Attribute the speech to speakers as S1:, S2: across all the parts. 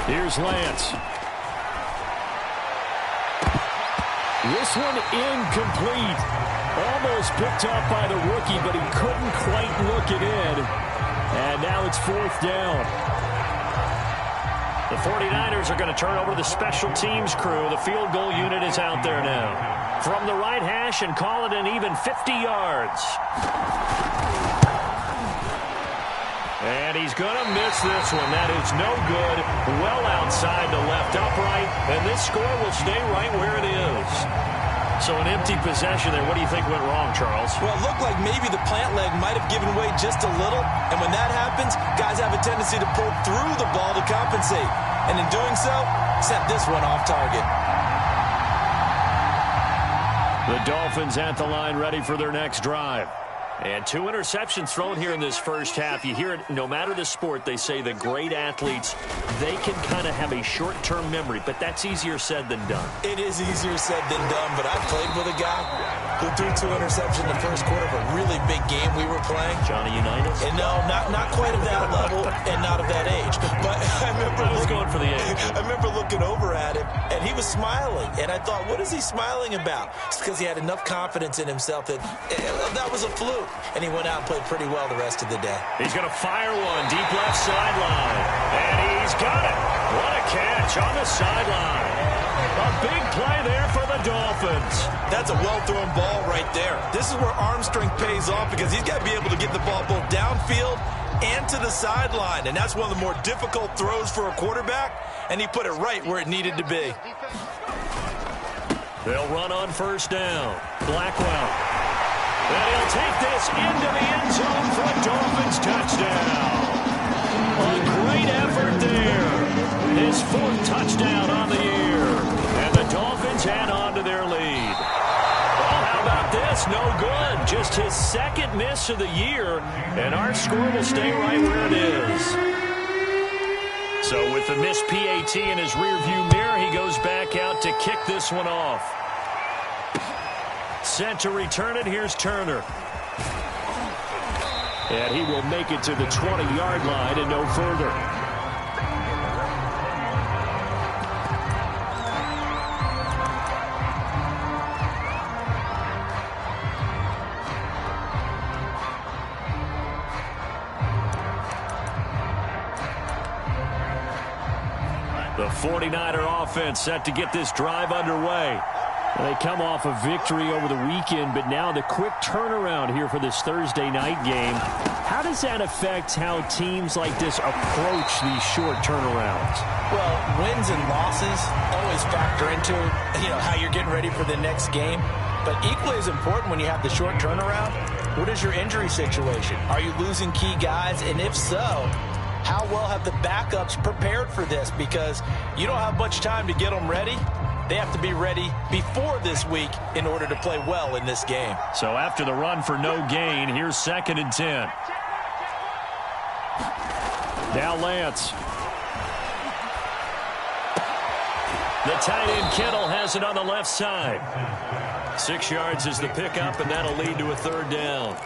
S1: Here's Lance. This one incomplete. Almost picked up by the rookie, but he couldn't quite look it in. And now it's 4th down.
S2: The 49ers are going to turn over to the special teams crew. The field goal unit is out there now. From the right hash and call it an even 50 yards. And he's going to miss this one. That is no good. Well outside the left upright. And this score will stay right where it is. So an empty possession there. What do you think went wrong, Charles?
S3: Well, it looked like maybe the plant leg might have given way just a little. And when that happens, guys have a tendency to pull through the ball to compensate. And in doing so, sent this one off target.
S1: The Dolphins at the line ready for their next drive.
S2: And 2 interceptions thrown here in this first half. You hear it, no matter the sport, they say the great athletes, they can kind of have a short-term memory, but that's easier said than done.
S3: It is easier said than done, but I played with a guy who threw 2 interceptions in the first quarter of a really big game we were playing.
S2: Johnny Unitas?
S3: And no, not quite at that level and not of that age. But I remember
S2: going for the age.
S3: I remember looking over at him, and he was smiling. And I thought, what is he smiling about? It's because he had enough confidence in himself that that was a fluke. And he went out and played pretty well the rest of the day.
S2: He's going to fire one deep left sideline. And he's got it. What a catch on the sideline. A big play there for the Dolphins.
S3: That's a well-thrown ball right there. This is where arm strength pays off because he's got to be able to get the ball both downfield and to the sideline. And that's one of the more difficult throws for a quarterback. And he put it right where it needed to be.
S2: They'll run on first down. Blackwell. And he'll take this into the end zone for a Dolphins touchdown. A great effort there. His 4th touchdown on the year. And the Dolphins add on to their lead. Oh, how about this? No good. Just his 2nd miss of the year. And our score will stay right where it is. So with the missed PAT in his rearview mirror, he goes back out to kick this one off. Set to return it. Here's Turner.
S1: And he will make it to the 20-yard line and no further. The 49er offense set to get this drive underway. They come off a victory over the weekend, but now the quick turnaround here for this Thursday night game. How does that affect how teams like this approach these short turnarounds?
S3: Well, wins and losses always factor into, how you're getting ready for the next game. But equally as important when you have the short turnaround, what is your injury situation? Are you losing key guys? And if so, how well have the backups prepared for this? Because you don't have much time to get them ready. They have to be ready before this week in order to play well in this game.
S1: So after the run for no gain, here's 2nd and 10. Now Lance.
S2: The tight end Kittle has it on the left side. 6 yards is the pickup, and that'll lead to a 3rd down.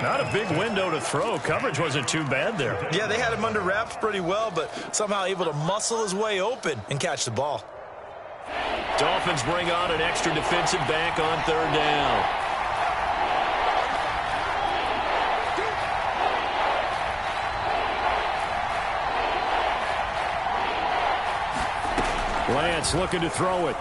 S1: Not a big window to throw. Coverage wasn't too bad there.
S3: Yeah, they had him under wraps pretty well, but somehow able to muscle his way open and catch the ball.
S2: Dolphins bring on an extra defensive back on 3rd down.
S1: Lance looking to throw it.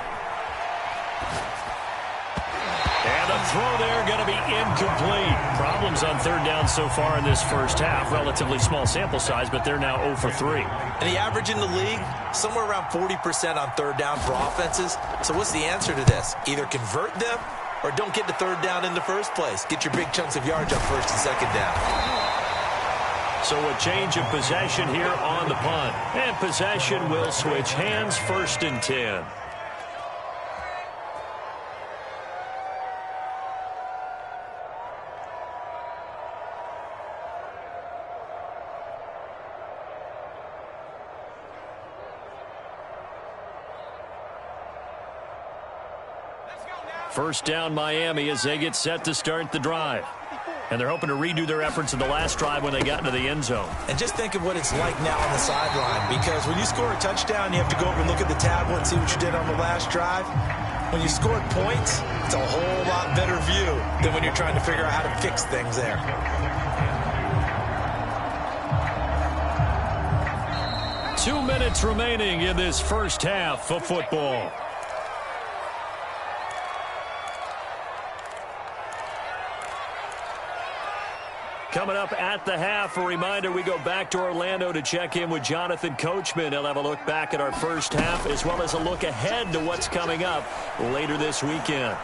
S2: And the throw there going to be incomplete.
S1: Problems on 3rd down so far in this first half. Relatively small sample size, but they're now 0 for 3.
S3: And the average in the league, somewhere around 40% on 3rd down for offenses. So what's the answer to this? Either convert them or don't get to 3rd down in the first place. Get your big chunks of yards on 1st and 2nd down.
S2: So a change of possession here on the punt. And possession will switch hands. 1st and 10.
S1: First down Miami as they get set to start the drive. And they're hoping to redo their efforts in the last drive when they got into the end zone.
S3: And just think of what it's like now on the sideline, because when you score a touchdown, you have to go over and look at the tablet and see what you did on the last drive. When you scored points, it's a whole lot better view than when you're trying to figure out how to fix things there.
S1: Two minutes remaining in this first half of football. Coming up at the half, a reminder, we go back to Orlando to check in with Jonathan Coachman. He'll have a look back at our first half as well as a look ahead to what's coming up later this weekend.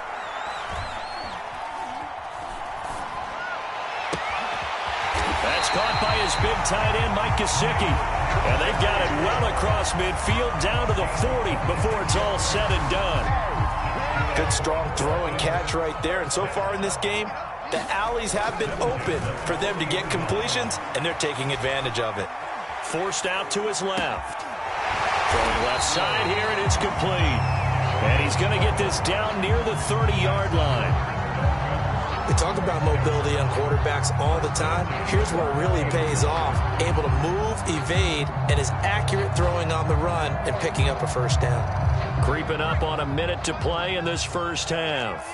S1: That's caught by his big tight end, Mike Gesicki. And they've got it well across midfield down to the 40 before it's all said and done.
S3: Good, strong throw and catch right there. And so far in this game, the alleys have been open for them to get completions, and they're taking advantage of it.
S1: Forced out to his left. Throwing left side here, and it's complete. And he's going to get this down near the 30-yard line.
S3: We talk about mobility on quarterbacks all the time. Here's where it really pays off. Able to move, evade, and is accurate throwing on the run and picking up a first down.
S1: Creeping up on a minute to play in this first half.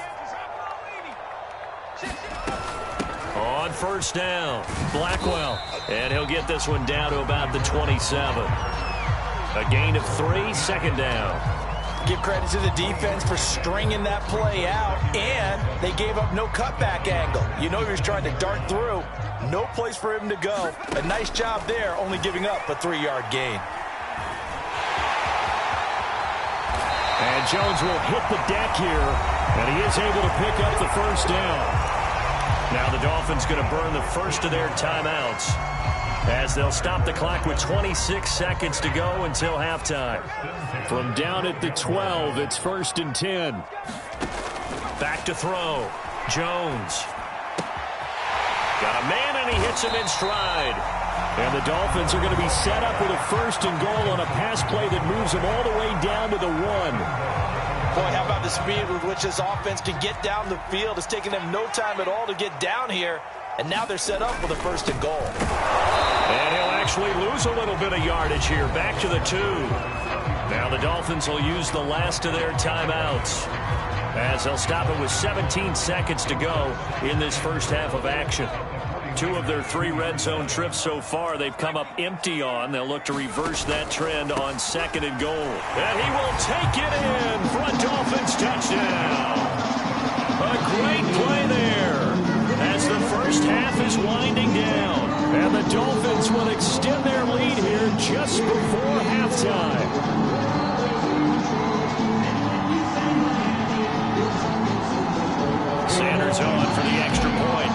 S1: On first down, Blackwell. And he'll get this one down to about the 27. A gain of 3, second down.
S3: Give credit to the defense for stringing that play out, and they gave up no cutback angle. You know he was trying to dart through. No place for him to go. A nice job there, only giving up a 3-yard gain.
S1: And Jones will hit the deck here, and he is able to pick up the first down. Now the Dolphins going to burn the first of their timeouts as they'll stop the clock with 26 seconds to go until halftime. From down at the 12, it's 1st and 10. Back to throw. Jones. Got a man, and he hits him in stride. And the Dolphins are going to be set up with a 1st and goal on a pass play that moves them all the way down to the 1.
S3: Boy, how about the speed with which this offense can get down the field? It's taking them no time at all to get down here, and now they're set up with a 1st and goal.
S1: And he'll actually lose a little bit of yardage here, back to the 2. Now the Dolphins will use the last of their timeouts as they'll stop it with 17 seconds to go in this first half of action. 2 of their 3 red zone trips so far they've come up empty on. They'll look to reverse that trend on 2nd and goal. And he will take it in for a Dolphins touchdown. A great play there as the first half is winding down. And the Dolphins will extend their lead here just before halftime. Sanders on for the extra point.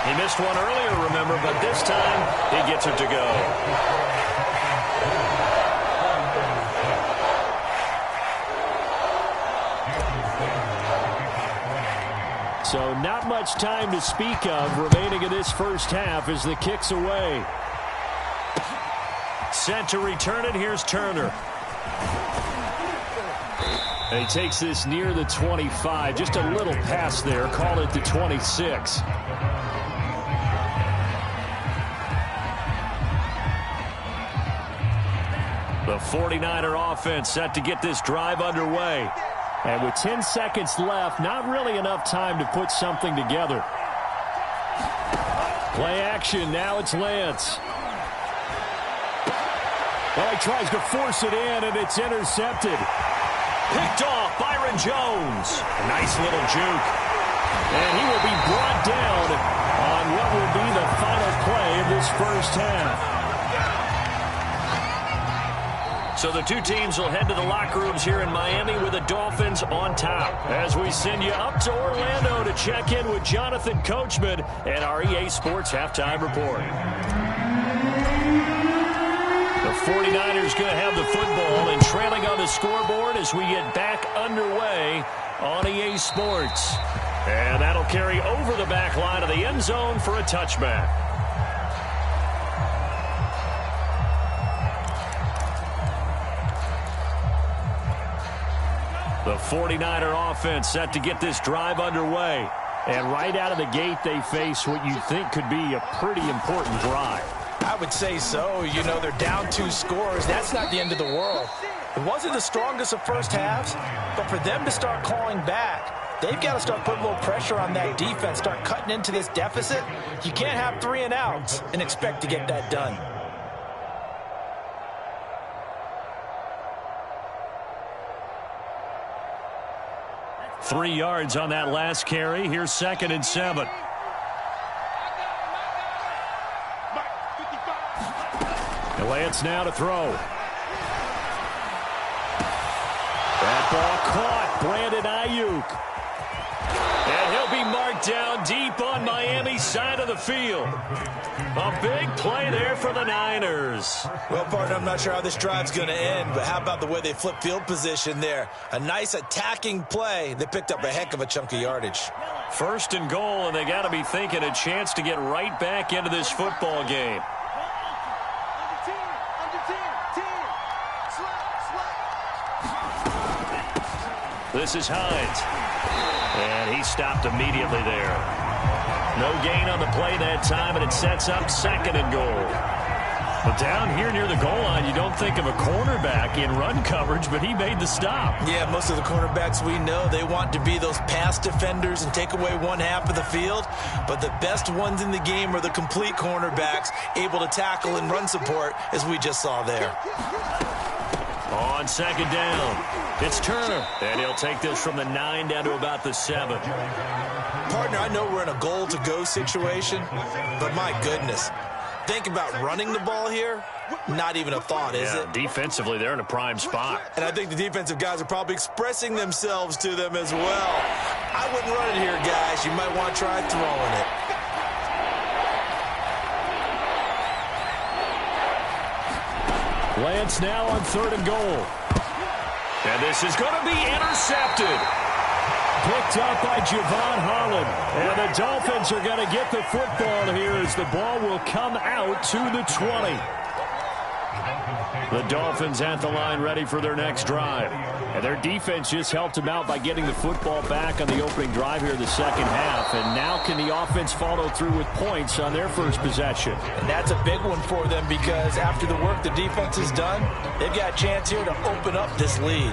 S1: He missed one earlier, remember, but this time he gets it to go. So not much time to speak of remaining in this first half as the kick's away. Set to return it, here's Turner. And he takes this near the 25, just a little pass there, call it the 26. The 49er offense set to get this drive underway. And with 10 seconds left, not really enough time to put something together. Play action, now it's Lance. Well, he tries to force it in, and it's intercepted. Picked off, Byron Jones. Nice little juke. And he will be brought down on what will be the final play of this first half. So the 2 teams will head to the locker rooms here in Miami with the Dolphins on top. As we send you up to Orlando to check in with Jonathan Coachman and our EA Sports Halftime Report. The 49ers going to have the football and trailing on the scoreboard as we get back underway on EA Sports. And that'll carry over the back line of the end zone for a touchback. The 49er offense set to get this drive underway. And right out of the gate, they face what you think could be a pretty important drive.
S3: I would say so. You know, they're down 2 scores. That's not the end of the world. It wasn't the strongest of first halves, but for them to start clawing back, they've got to start putting a little pressure on that defense, start cutting into this deficit. You can't have 3 and outs and expect to get that done.
S1: Three yards on that last carry. Here's 2nd and 7. Lance now to throw. That ball caught. Brandon Ayuk. And he'll be marked down deep on Miami's side of the field. A big play there for the Niners.
S3: Well, partner, I'm not sure how this drive's going to end, but how about the way they flip field position there? A nice attacking play. They picked up a heck of a chunk of yardage.
S1: 1st and goal, and they got to be thinking a chance to get right back into this football game. This is Hines. And he stopped immediately there. No gain on the play that time, and it sets up 2nd and goal. But down here near the goal line, you don't think of a cornerback in run coverage, but he made the stop.
S3: Yeah, most of the cornerbacks we know, they want to be those pass defenders and take away one half of the field. But the best ones in the game are the complete cornerbacks, able to tackle and run support, as we just saw there.
S1: On 2nd down, it's Turner. And he'll take this from the 9 down to about the 7.
S3: Partner, I know we're in a goal-to-go situation, but my goodness. Think about running the ball here. Not even a thought, is it?
S1: Defensively, they're in a prime spot.
S3: And I think the defensive guys are probably expressing themselves to them as well. I wouldn't run it here, guys. You might want to try throwing it.
S1: Lance now on 3rd and goal. And this is going to be intercepted. Picked up by Javon Holland. And the Dolphins are going to get the football here as the ball will come out to the 20. The Dolphins at the line ready for their next drive. And their defense just helped them out by getting the football back on the opening drive here in the 2nd half. And now can the offense follow through with points on their first possession?
S3: And that's a big one for them because after the work the defense has done, they've got a chance here to open up this lead.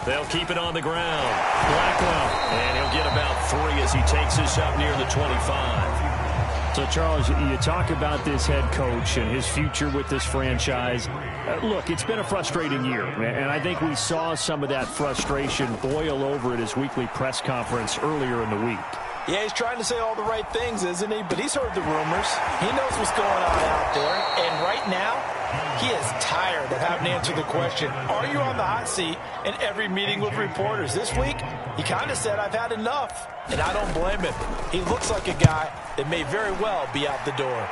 S1: They'll keep it on the ground. Blackwell. And he'll get about 3 as he takes this up near the 25. So, Charles, you talk about this head coach and his future with this franchise. Look, it's been a frustrating year, and I think we saw some of that frustration boil over at his weekly press conference earlier in the week.
S3: Yeah, he's trying to say all the right things, isn't he? But he's heard the rumors. He knows what's going on out there. And right now, he is tired of having to answer the question, are you on the hot seat in every meeting with reporters? This week, he kind of said, I've had enough. And I don't blame him. He looks like a guy that may very well be out the door.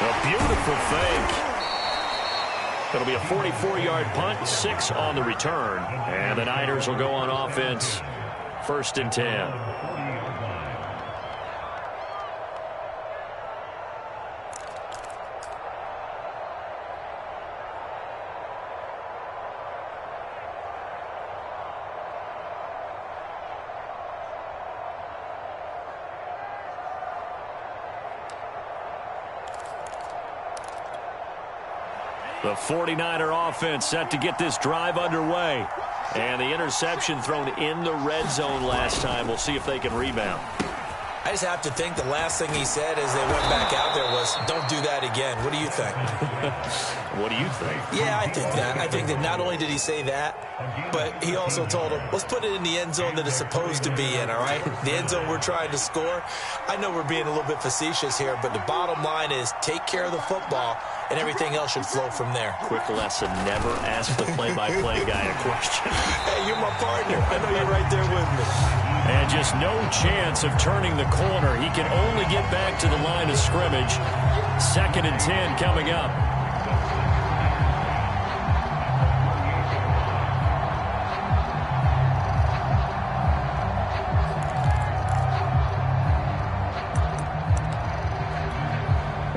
S1: A beautiful fake. It'll be a 44-yard punt, 6 on the return. And the Niners will go on offense, 1st and 10. The 49er offense set to get this drive underway. And the interception thrown in the red zone last time. We'll see if they can rebound.
S3: I just have to think the last thing he said as they went back out there was, don't do that again. What do you think?
S1: What do you think?
S3: Yeah, I think that. I think that not only did he say that, but he also told him, let's put it in the end zone that it's supposed to be in, all right? The end zone we're trying to score. I know we're being a little bit facetious here, but the bottom line is take care of the football, and everything else should flow from there.
S1: Quick lesson, never ask the play-by-play guy a question.
S3: Hey, you're my partner. I know you're right there with me.
S1: And just no chance of turning the corner. He can only get back to the line of scrimmage. 2nd and 10 coming up.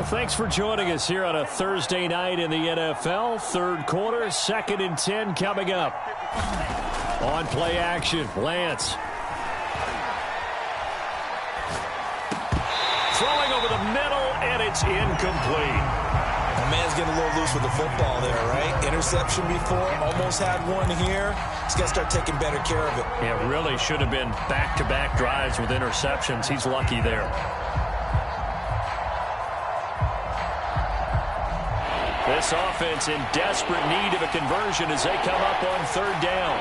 S1: Thanks for joining us here on a Thursday night in the NFL. Third quarter, 2nd and 10 coming up. On play action, Lance. Throwing over the middle, and it's incomplete.
S3: The man's getting a little loose with the football there, right? Interception before, almost had one here. He's got to start taking better care of it.
S1: It really should have been back-to-back drives with interceptions. He's lucky there. This offense in desperate need of a conversion as they come up on 3rd down.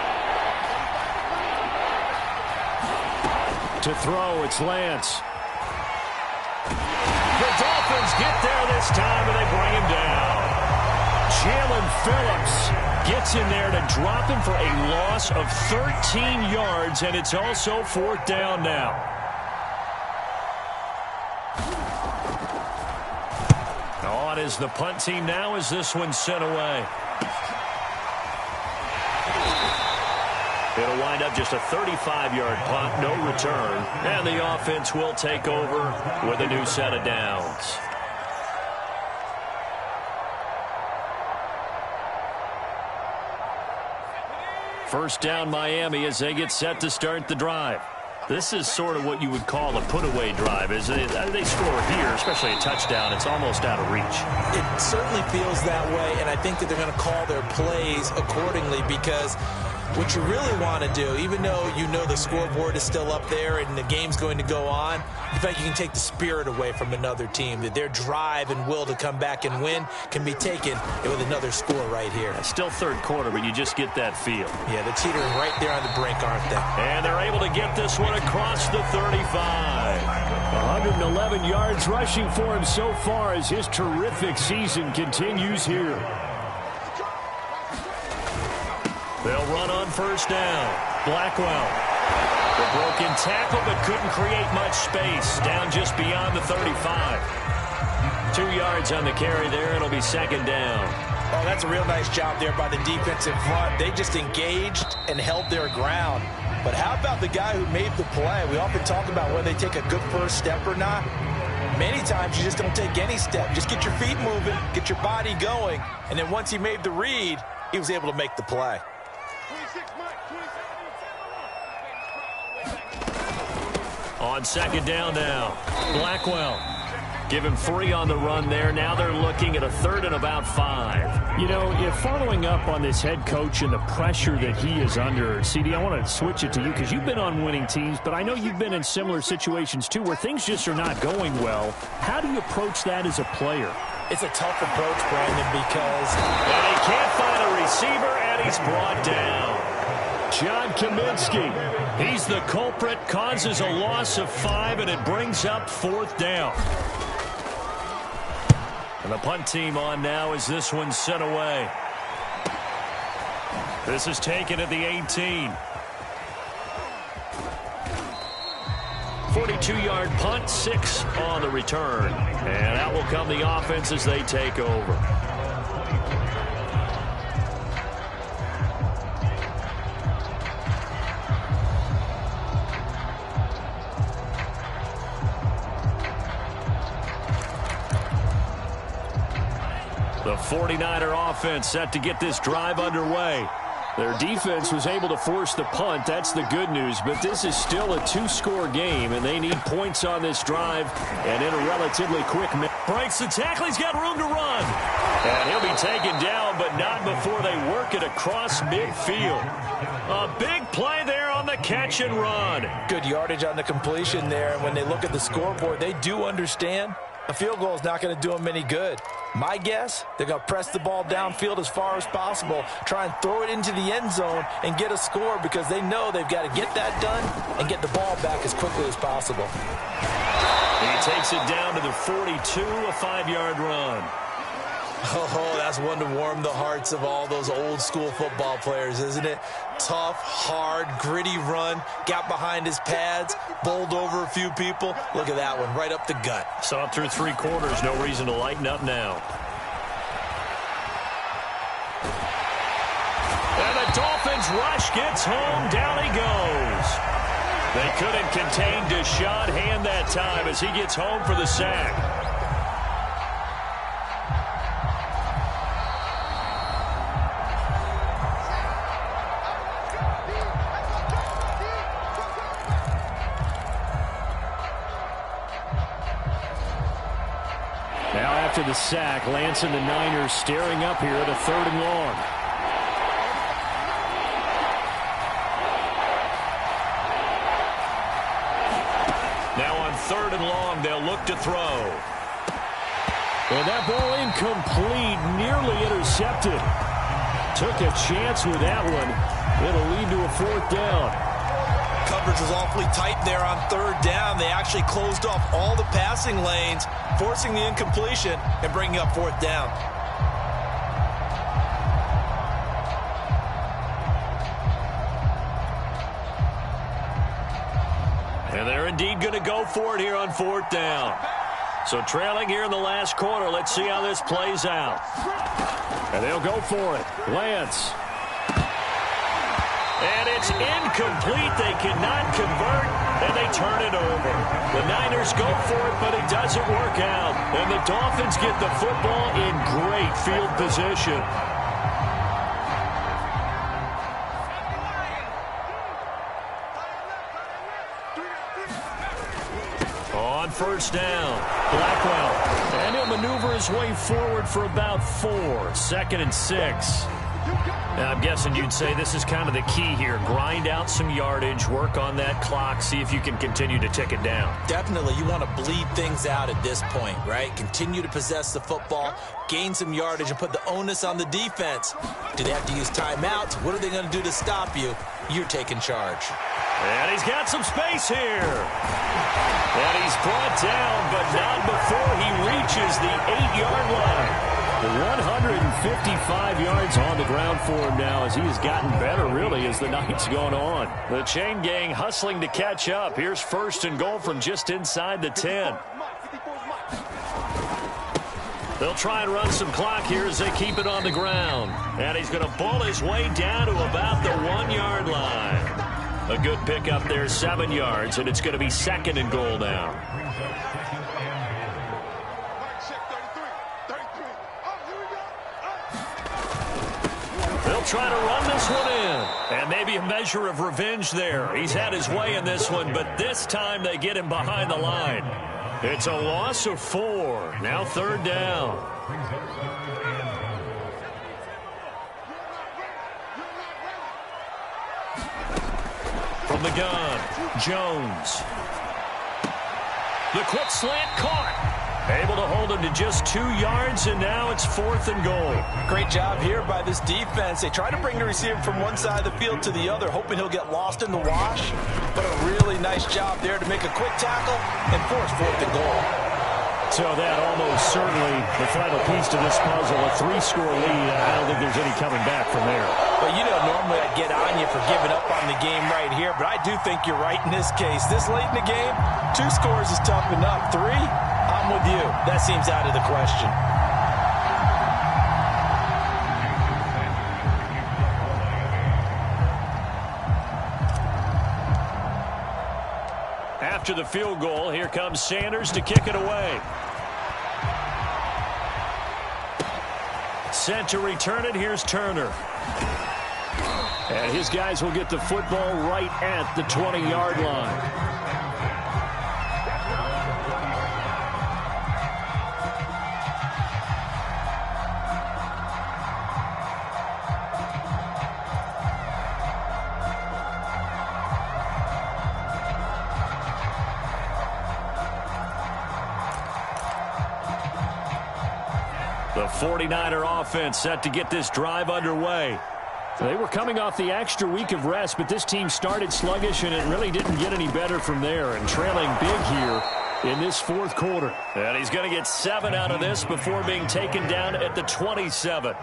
S1: To throw, it's Lance. The Dolphins get there this time, and they bring him down. Jalen Phillips gets in there to drop him for a loss of 13 yards, and it's also 4th down now. On is the punt team now as this one's sent away. It'll wind up just a 35-yard punt, no return, and the offense will take over with a new set of downs. First down, Miami, as they get set to start the drive. This is sort of what you would call a put-away drive. As they score here, especially a touchdown, it's almost out of reach.
S3: It certainly feels that way, and I think that they're going to call their plays accordingly, because what you really want to do, even though you know the scoreboard is still up there and the game's going to go on, in fact, you can take the spirit away from another team. That their drive and will to come back and win can be taken with another score right here.
S1: It's still 3rd quarter, but you just get that feel.
S3: Yeah, they're teetering right there on the brink, aren't they?
S1: And they're able to get this one across the 35. 111 yards rushing for him so far as his terrific season continues here. They'll run on 1st down. Blackwell. The broken tackle, but couldn't create much space. Down just beyond the 35. 2 yards on the carry there. It'll be 2nd down.
S3: Oh, that's a real nice job there by the defensive front. They just engaged and held their ground. But how about the guy who made the play? We often talk about whether they take a good first step or not. Many times you just don't take any step. Just get your feet moving, get your body going, and then once he made the read, he was able to make the play.
S1: On 2nd down now, Blackwell. Give him 3 on the run there. Now they're looking at a 3rd and about 5. You know, if following up on this head coach and the pressure that he is under, CD, I want to switch it to you because you've been on winning teams, but I know you've been in similar situations too where things just are not going well. How do you approach that as a player?
S3: It's a tough approach, Brandon, because
S1: he can't find a receiver, and he's brought down. John Kaminsky, he's the culprit, causes a loss of 5, and it brings up 4th down. And the punt team on now as this one's sent away. This is taken at the 18. 42-yard punt, 6 on the return. And out will come the offense as they take over. The 49er offense set to get this drive underway. Their defense was able to force the punt. That's the good news. But this is still a 2-score game, and they need points on this drive. And in a relatively quick minute. Breaks the tackle. He's got room to run. And he'll be taken down, but not before they work it across midfield. A big play there on the catch and run.
S3: Good yardage on the completion there. And when they look at the scoreboard, they do understand a field goal is not going to do them any good. My guess, they're going to press the ball downfield as far as possible, try and throw it into the end zone and get a score because they know they've got to get that done and get the ball back as quickly as possible.
S1: He takes it down to the 42, a 5-yard run.
S3: Oh, that's one to warm the hearts of all those old school football players, isn't it? Tough, hard, gritty run, got behind his pads, bowled over a few people. Look at that one, right up the gut.
S1: Saw it through 3 quarters, no reason to lighten up now. And the Dolphins rush gets home, down he goes. They couldn't contain Deshaun Hand that time as he gets home for the sack. after the sack. Lance and the Niners staring up here at a 3rd and long.
S2: Now on 3rd and long, they'll look to throw.
S1: And that ball incomplete, nearly intercepted. Took a chance with that one. It'll lead to a 4th down.
S3: Coverage was awfully tight there on 3rd down. They actually closed off all the passing lanes, forcing the incompletion and bringing up 4th down.
S2: And they're indeed going to go for it here on 4th down. So trailing here in the last quarter. Let's see how this plays out.
S1: And they'll go for it. Lance.
S2: And it's incomplete. They cannot convert, and they turn it over. The Niners go for it, but it doesn't work out. And the Dolphins get the football in great field position. On 1st down, Blackwell. And he'll maneuver his way forward for about 4. 2nd and 6. Now, I'm guessing you'd say this is kind of the key here. Grind out some yardage, work on that clock, see if you can continue to tick it down.
S3: Definitely, you want to bleed things out at this point, right? Continue to possess the football, gain some yardage, and put the onus on the defense. Do they have to use timeouts? What are they going to do to stop you? You're taking charge.
S2: And he's got some space here. And he's brought down, but not before he reaches the 8-yard line.
S1: 155 yards on the ground for him now as he's gotten better, really, as the night's gone on.
S2: The chain gang hustling to catch up. Here's 1st and goal from just inside the 10. They'll try and run some clock here as they keep it on the ground. And he's going to bull his way down to about the 1-yard line. A good pickup there, 7 yards, and it's going to be 2nd and goal now. They'll try to run this one in. And maybe a measure of revenge there. He's had his way in this one, but this time they get him behind the line. It's a loss of 4. Now 3rd down. From the gun, Jones. The quick slant caught. Able to hold him to just 2 yards, and now it's 4th and goal.
S3: Great job here by this defense. They try to bring the receiver from one side of the field to the other, hoping he'll get lost in the wash. But a really nice job there to make a quick tackle and force 4th and goal.
S1: So that almost certainly the final piece to this puzzle, a 3-score lead. I don't think there's any coming back from there.
S3: But, you know, normally I'd get on you for giving up on the game right here, but I do think you're right in this case. This late in the game, 2 scores is tough enough. 3, I'm with you. That seems out of the question.
S2: After the field goal, here comes Sanders to kick it away. Set to return it, here's Turner.
S1: And his guys will get the football right at the 20-yard line.
S2: The 49er offense set to get this drive underway.
S1: They were coming off the extra week of rest, but this team started sluggish, and it really didn't get any better from there. And trailing big here in this 4th quarter.
S2: And he's going to get 7 out of this before being taken down at the 27.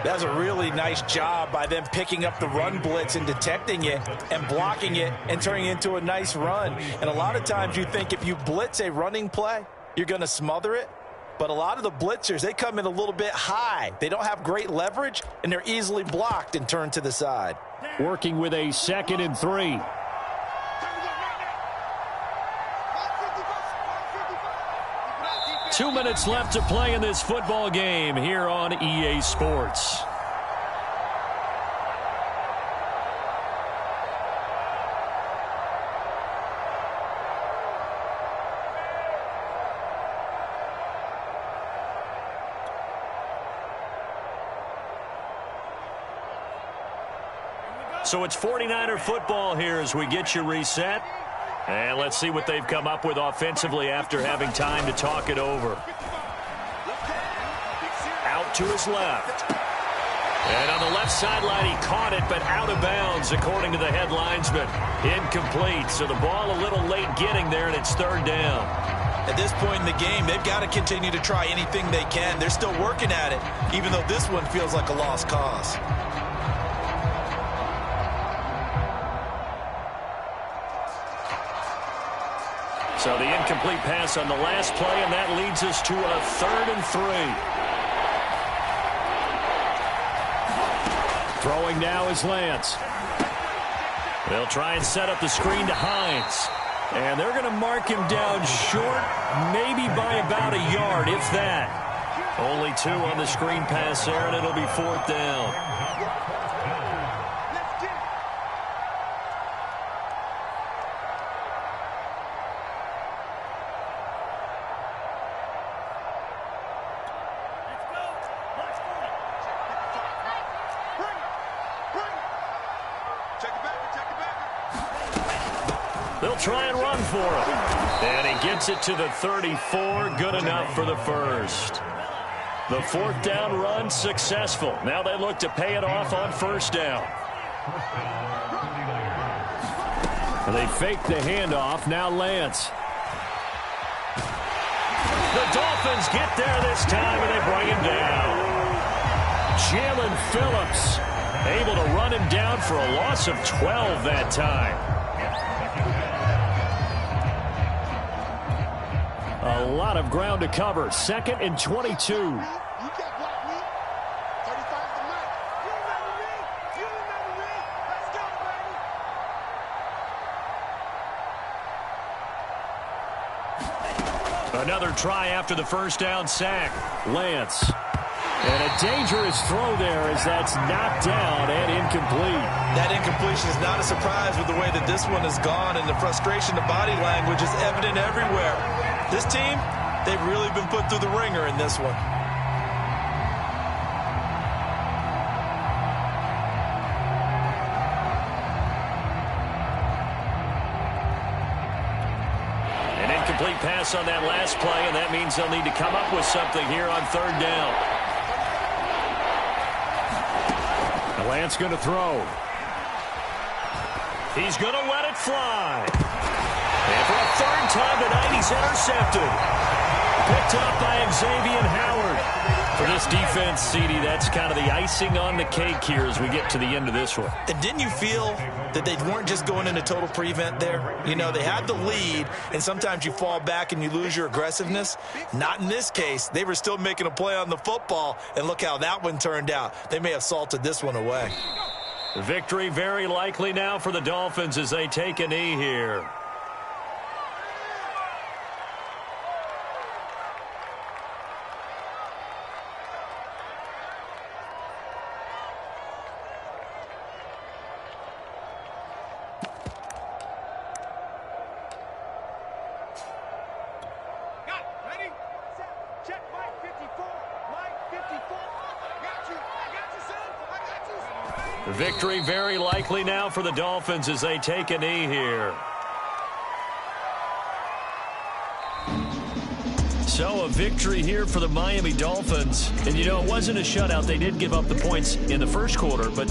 S3: That's a really nice job by them picking up the run blitz and detecting it and blocking it and turning it into a nice run. And a lot of times you think if you blitz a running play, you're going to smother it. But a lot of the blitzers, they come in a little bit high. They don't have great leverage, and they're easily blocked and turned to the side.
S1: Working with a 2nd and 3.
S2: Two minutes left to play in this football game here on EA Sports.
S1: So it's 49er football here as we get you reset. And let's see what they've come up with offensively after having time to talk it over. Out to his left. And on the left sideline, he caught it, but out of bounds, according to the head linesman. Incomplete, so the ball a little late getting there, and it's third down.
S3: At this point in the game, they've got to continue to try anything they can. They're still working at it, even though this one feels like a lost cause.
S1: So the incomplete pass on the last play, and that leads us to a 3rd and 3. Throwing now is Lance. They'll try and set up the screen to Hines. And they're going to mark him down short, maybe by about a yard, if that. Only 2 on the screen pass there, and it'll be 4th down. They'll try and run for him. And he gets it to the 34. Good enough for the first. The 4th down run successful. Now they look to pay it off on 1st down. And they fake the handoff. Now Lance. The Dolphins get there this time, and they bring him down. Jalen Phillips able to run him down for a loss of 12 that time. A lot of ground to cover. 2nd and 22. Another try after the 1st down sack. Lance. And a dangerous throw there as that's knocked down and incomplete.
S3: That incompletion is not a surprise with the way that this one has gone, and the frustration, the body language is evident everywhere. This team, they've really been put through the ringer in this one.
S1: An incomplete pass on that last play, and that means they'll need to come up with something here on 3rd down. Lance going to throw. He's going to let it fly. And for a 3rd time tonight, he's intercepted. Picked up by Xavier Howard. For this defense, CD, that's kind of the icing on the cake here as we get to the end of this one.
S3: And didn't you feel that they weren't just going into total prevent there? You know, they had the lead, and sometimes you fall back and you lose your aggressiveness. Not in this case. They were still making a play on the football, and look how that one turned out. They may have salted this one away.
S1: Victory very likely now for the Dolphins as they take a knee here. Victory very likely now for the Dolphins as they take a knee here. So a victory here for the Miami Dolphins. And, you know, it wasn't a shutout. They did give up the points in the first quarter, but